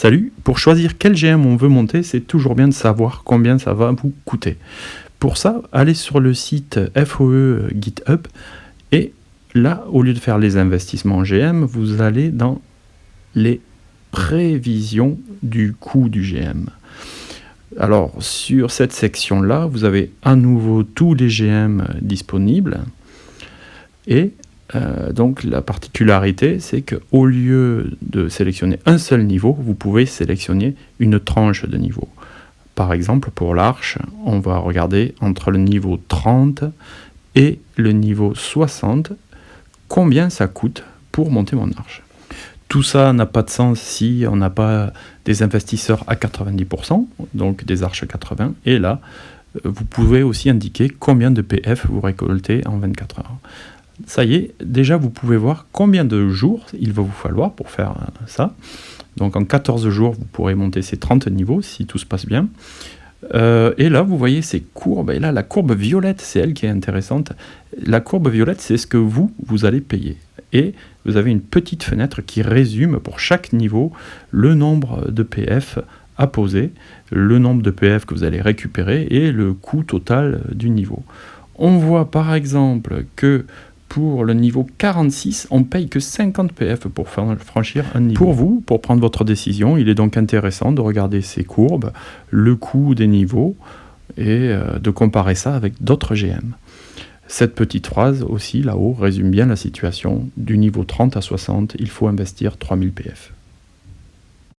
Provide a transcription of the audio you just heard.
Salut, pour choisir quel GM on veut monter, c'est toujours bien de savoir combien ça va vous coûter. Pour ça, allez sur le site FOE GitHub et là, au lieu de faire les investissements en GM, vous allez dans les prévisions du coût du GM. Alors, sur cette section-là, vous avez à nouveau tous les GM disponibles et donc la particularité, c'est qu'au lieu de sélectionner un seul niveau, vous pouvez sélectionner une tranche de niveau. Par exemple, pour l'arche, on va regarder entre le niveau 30 et le niveau 60, combien ça coûte pour monter mon arche. Tout ça n'a pas de sens si on n'a pas des investisseurs à 90%, donc des arches 80, et là, vous pouvez aussi indiquer combien de PF vous récoltez en 24 heures. Ça y est, déjà vous pouvez voir combien de jours il va vous falloir pour faire ça. Donc en 14 jours, vous pourrez monter ces 30 niveaux si tout se passe bien. Et là, vous voyez ces courbes. Et là, la courbe violette, c'est elle qui est intéressante. La courbe violette, c'est ce que vous allez payer. Et vous avez une petite fenêtre qui résume pour chaque niveau le nombre de PF à poser, le nombre de PF que vous allez récupérer et le coût total du niveau. On voit par exemple que pour le niveau 46, on paye que 50 PF pour franchir un niveau. Pour vous, pour prendre votre décision, il est donc intéressant de regarder ces courbes, le coût des niveaux, et de comparer ça avec d'autres GM. Cette petite phrase aussi, là-haut, résume bien la situation. Du niveau 30 à 60, il faut investir 3000 PF.